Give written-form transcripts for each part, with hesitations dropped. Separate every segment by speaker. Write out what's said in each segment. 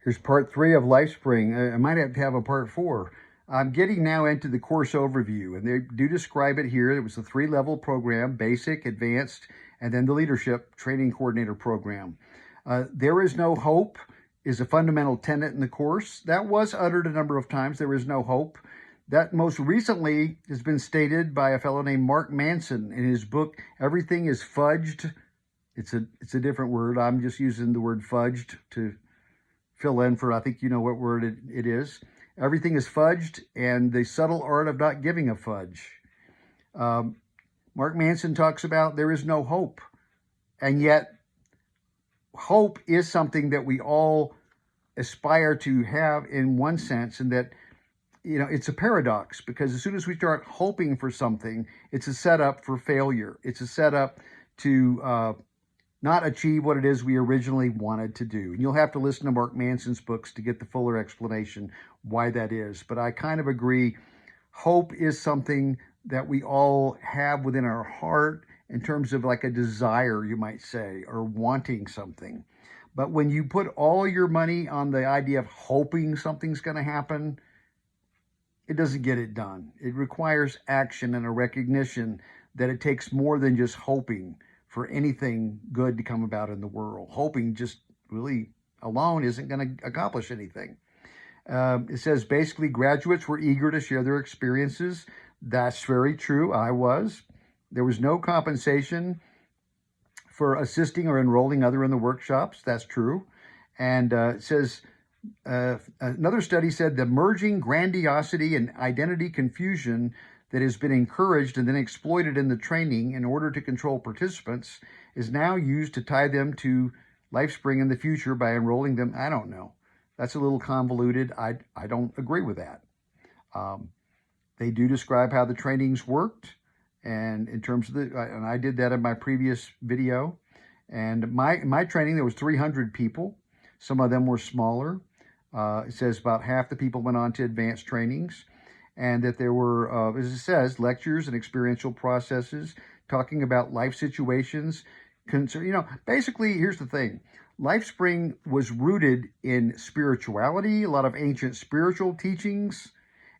Speaker 1: Here's part 3 of Lifespring. I might have to have a part 4. I'm getting now into the course overview, and they do describe it here. It was a 3-level program: basic, advanced, and then the leadership training coordinator program. There is no hope is a fundamental tenet in the course. That was uttered a number of times. There is no hope. That most recently has been stated by a fellow named Mark Manson in his book, Everything is Fudged. It's a different word. I'm just using the word fudged to fill in for, I think you know what word it is. Everything is fudged, and the subtle art of not giving a fudge. Mark Manson talks about there is no hope. And yet, hope is something that we all aspire to have in one sense, and that, it's a paradox, because as soon as we start hoping for something, it's a setup for failure. It's a setup to not achieve what it is we originally wanted to do. And you'll have to listen to Mark Manson's books to get the fuller explanation why that is. But I kind of agree. Hope is something that we all have within our heart in terms of like a desire, you might say, or wanting something. But when you put all your money on the idea of hoping something's going to happen, it doesn't get it done. It requires action and a recognition that it takes more than just hoping for anything good to come about in the world. Hoping just really alone isn't going to accomplish anything. It says basically graduates were eager to share their experiences. That's very true. I was. There was no compensation for assisting or enrolling other in the workshops. That's true. And it says another study said the merging grandiosity and identity confusion that has been encouraged and then exploited in the training in order to control participants is now used to tie them to Lifespring in the future by enrolling them. I don't know. That's a little convoluted. I don't agree with that. They do describe how the trainings worked, and in terms of and I did that in my previous video. And my training, there was 300 people. Some of them were smaller. It says about half the people went on to advanced trainings. And that there were, as it says, lectures and experiential processes talking about life situations. Basically, here's the thing. Lifespring was rooted in spirituality, a lot of ancient spiritual teachings.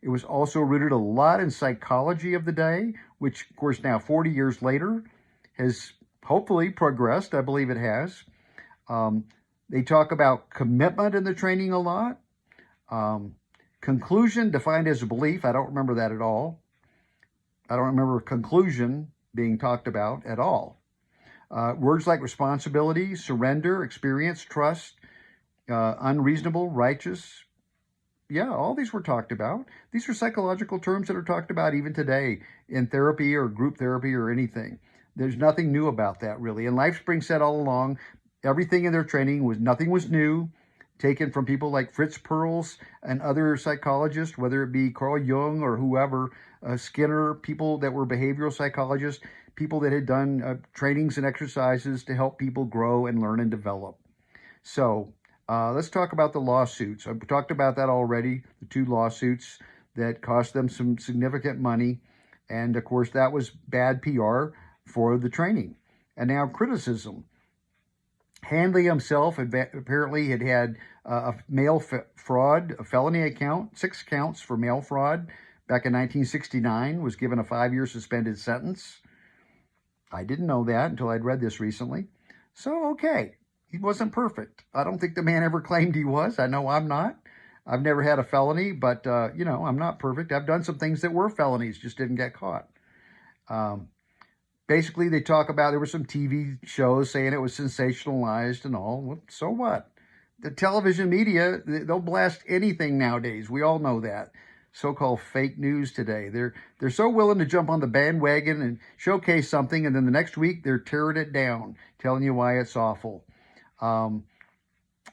Speaker 1: It was also rooted a lot in psychology of the day, which, of course, now 40 years later has hopefully progressed. I believe it has. They talk about commitment in the training a lot. Conclusion defined as a belief. I don't remember that at all. I don't remember conclusion being talked about at all. Words like responsibility, surrender, experience, trust, unreasonable, righteous. Yeah, all these were talked about. These are psychological terms that are talked about even today in therapy or group therapy or anything. There's nothing new about that, really. And Lifespring said all along, everything in their training nothing was new, taken from people like Fritz Perls and other psychologists, whether it be Carl Jung or whoever, Skinner, people that were behavioral psychologists, people that had done trainings and exercises to help people grow and learn and develop. So let's talk about the lawsuits. I've talked about that already, the 2 lawsuits that cost them some significant money. And of course, that was bad PR for the training. And now criticism. Handley himself apparently had a mail fraud, a felony account, 6 counts for mail fraud back in 1969, was given a 5-year suspended sentence. I didn't know that until I'd read this recently. So, okay, he wasn't perfect. I don't think the man ever claimed he was. I know I'm not. I've never had a felony, but, I'm not perfect. I've done some things that were felonies, just didn't get caught. Basically, they talk about, there were some TV shows saying it was sensationalized and all. Well, so what? The television media, they'll blast anything nowadays. We all know that. So-called fake news today. They're so willing to jump on the bandwagon and showcase something, and then the next week they're tearing it down, telling you why it's awful.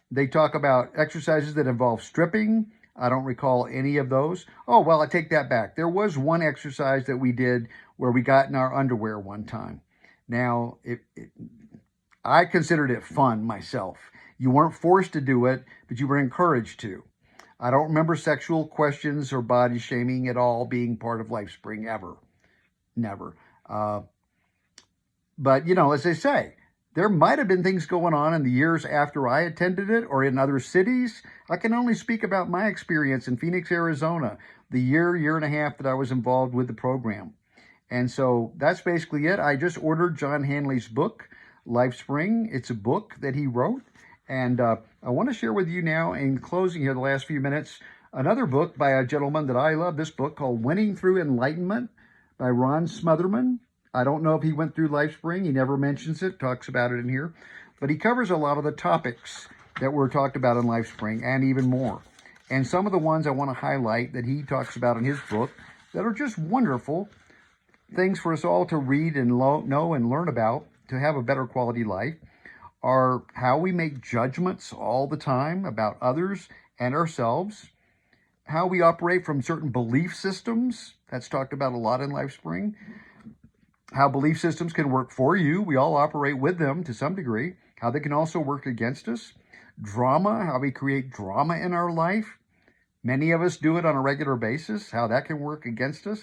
Speaker 1: They talk about exercises that involve stripping. I don't recall any of those. Oh, well, I take that back. There was one exercise that we did where we got in our underwear one time. Now, I considered it fun myself. You weren't forced to do it, but you were encouraged to. I don't remember sexual questions or body shaming at all being part of Lifespring ever. Never. But, as they say, There might have been things going on in the years after I attended it or in other cities. I can only speak about my experience in Phoenix, Arizona, the year and a half that I was involved with the program. And so that's basically it. I just ordered John Hanley's book, Lifespring. It's a book that he wrote. And I want to share with you now, in closing here, the last few minutes, another book by a gentleman that I love, this book called Winning Through Enlightenment by Ron Smotherman. I don't know if he went through Lifespring. He never mentions it, talks about it in here. But he covers a lot of the topics that were talked about in Lifespring and even more. And some of the ones I want to highlight that he talks about in his book that are just wonderful things for us all to read and know and learn about to have a better quality life are how we make judgments all the time about others and ourselves, how we operate from certain belief systems. That's talked about a lot in Lifespring. How belief systems can work for you. We all operate with them to some degree. How they can also work against us. Drama, how we create drama in our life. Many of us do it on a regular basis. How that can work against us.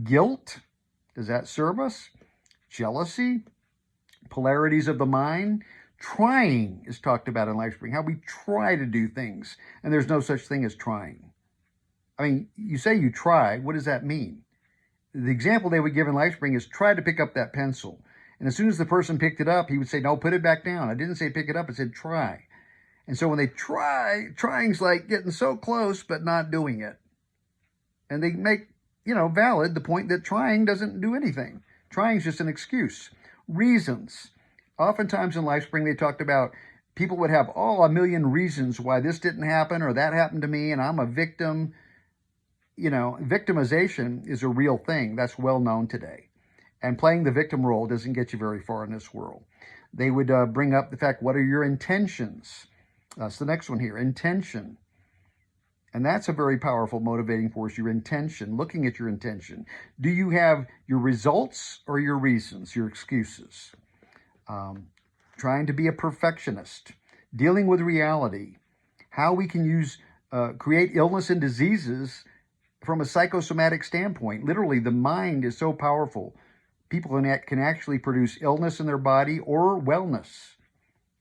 Speaker 1: Guilt, does that serve us? Jealousy, polarities of the mind. Trying is talked about in Lifespring. How we try to do things. And there's no such thing as trying. I mean, you say you try. What does that mean? The example they would give in Lifespring is try to pick up that pencil. And as soon as the person picked it up, he would say, no, put it back down. I didn't say pick it up. I said try. And so when they try, trying's like getting so close, but not doing it. And they make, valid the point that trying doesn't do anything. Trying's just an excuse. Reasons. Oftentimes in Lifespring, they talked about people would have a million reasons why this didn't happen or that happened to me, and I'm a victim. Victimization is a real thing. That's well known today. And playing the victim role doesn't get you very far in this world. They would bring up the fact, what are your intentions? That's the next one here, intention. And that's a very powerful motivating force, your intention, looking at your intention. Do you have your results or your reasons, your excuses? Trying to be a perfectionist, dealing with reality, how we can create illness and diseases from a psychosomatic standpoint. Literally, the mind is so powerful. People can actually produce illness in their body or wellness.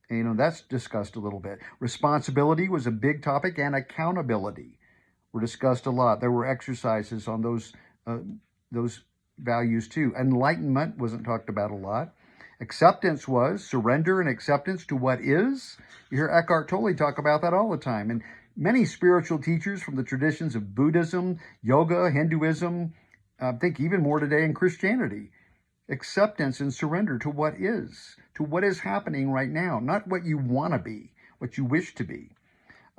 Speaker 1: And, that's discussed a little bit. Responsibility was a big topic, and accountability were discussed a lot. There were exercises on those values too. Enlightenment wasn't talked about a lot. Acceptance was surrender and acceptance to what is. You hear Eckhart Tolle talk about that all the time. And many spiritual teachers from the traditions of Buddhism, yoga, Hinduism, I think even more today in Christianity. Acceptance and surrender to what is happening right now, not what you want to be, what you wish to be.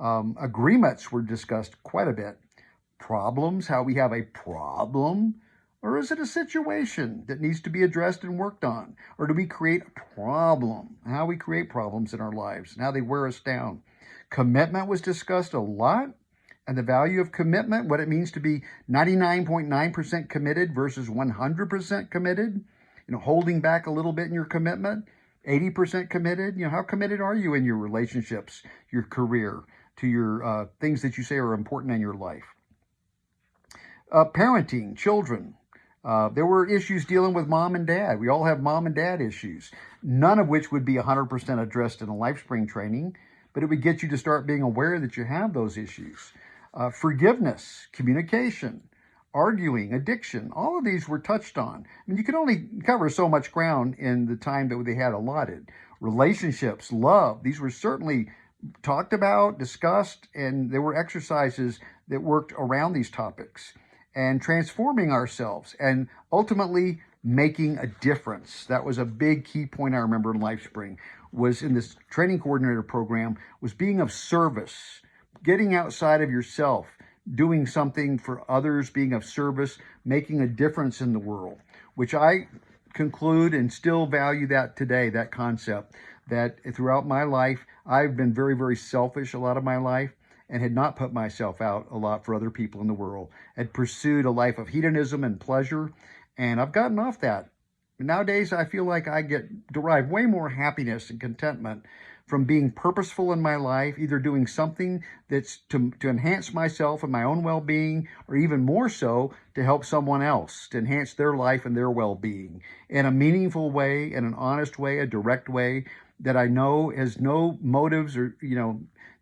Speaker 1: Agreements were discussed quite a bit. Problems, how we have a problem, or is it a situation that needs to be addressed and worked on? Or do we create a problem? How we create problems in our lives and how they wear us down. Commitment was discussed a lot, and the value of commitment, what it means to be 99.9% committed versus 100% committed. Holding back a little bit in your commitment, 80% committed. How committed are you in your relationships, your career, to your things that you say are important in your life? Parenting, children. There were issues dealing with mom and dad. We all have mom and dad issues, none of which would be 100% addressed in a Lifespring training, but it would get you to start being aware that you have those issues. Forgiveness, communication, arguing, addiction, all of these were touched on. I mean, you can only cover so much ground in the time that they had allotted. Relationships, love, these were certainly talked about, discussed, and there were exercises that worked around these topics. And transforming ourselves and ultimately making a difference. That was a big key point I remember in Lifespring, was in this training coordinator program, was being of service, getting outside of yourself, doing something for others, being of service, making a difference in the world, which I conclude and still value that today, that concept, that throughout my life, I've been very, very selfish a lot of my life and had not put myself out a lot for other people in the world, had pursued a life of hedonism and pleasure, and I've gotten off that. Nowadays, I feel like I derive way more happiness and contentment from being purposeful in my life, either doing something that's to enhance myself and my own well-being, or even more so, to help someone else, to enhance their life and their well-being in a meaningful way, in an honest way, a direct way that I know has no motives or,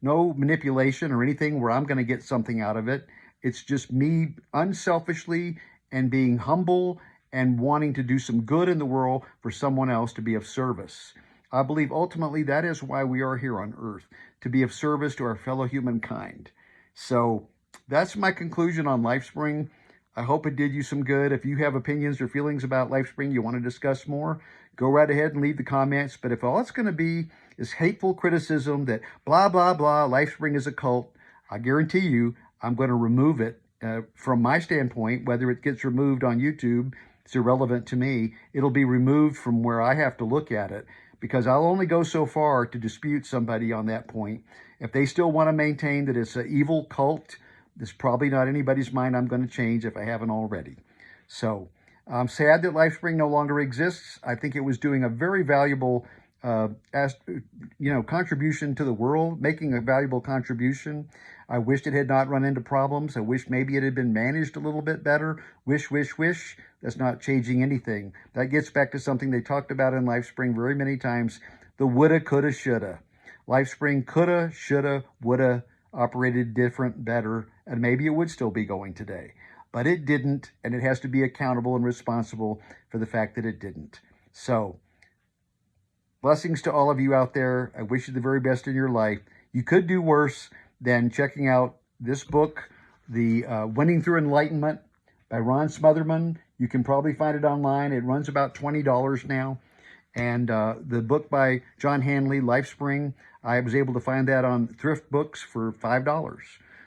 Speaker 1: no manipulation or anything where I'm going to get something out of it. It's just me unselfishly and being humble and wanting to do some good in the world for someone else, to be of service. I believe ultimately that is why we are here on earth, to be of service to our fellow humankind. So that's my conclusion on Lifespring. I hope it did you some good. If you have opinions or feelings about Lifespring, you want to discuss more, go right ahead and leave the comments. But if all it's going to be is hateful criticism that blah, blah, blah, Lifespring is a cult, I guarantee you I'm going to remove it from my standpoint. Whether it gets removed on YouTube, it's irrelevant to me. It'll be removed from where I have to look at it, because I'll only go so far to dispute somebody on that point. If they still want to maintain that it's an evil cult, there's probably not anybody's mind I'm going to change if I haven't already. So I'm sad that Lifespring no longer exists. I think it was doing a very valuable contribution to the world, making a valuable contribution. I wished it had not run into problems. I wish maybe it had been managed a little bit better. Wish. That's not changing anything. That gets back to something they talked about in Lifespring very many times, the woulda, coulda, shoulda. Lifespring coulda, shoulda, woulda operated different, better, and maybe it would still be going today. But it didn't, and it has to be accountable and responsible for the fact that it didn't. So, blessings to all of you out there. I wish you the very best in your life. You could do worse than checking out this book, The Winning Through Enlightenment by Ron Smotherman. You can probably find it online. It runs about $20 now. And the book by John Hanley, Lifespring, I was able to find that on Thrift Books for $5.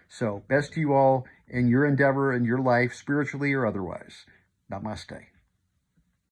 Speaker 1: So best to you all in your endeavor in your life, spiritually or otherwise. Namaste.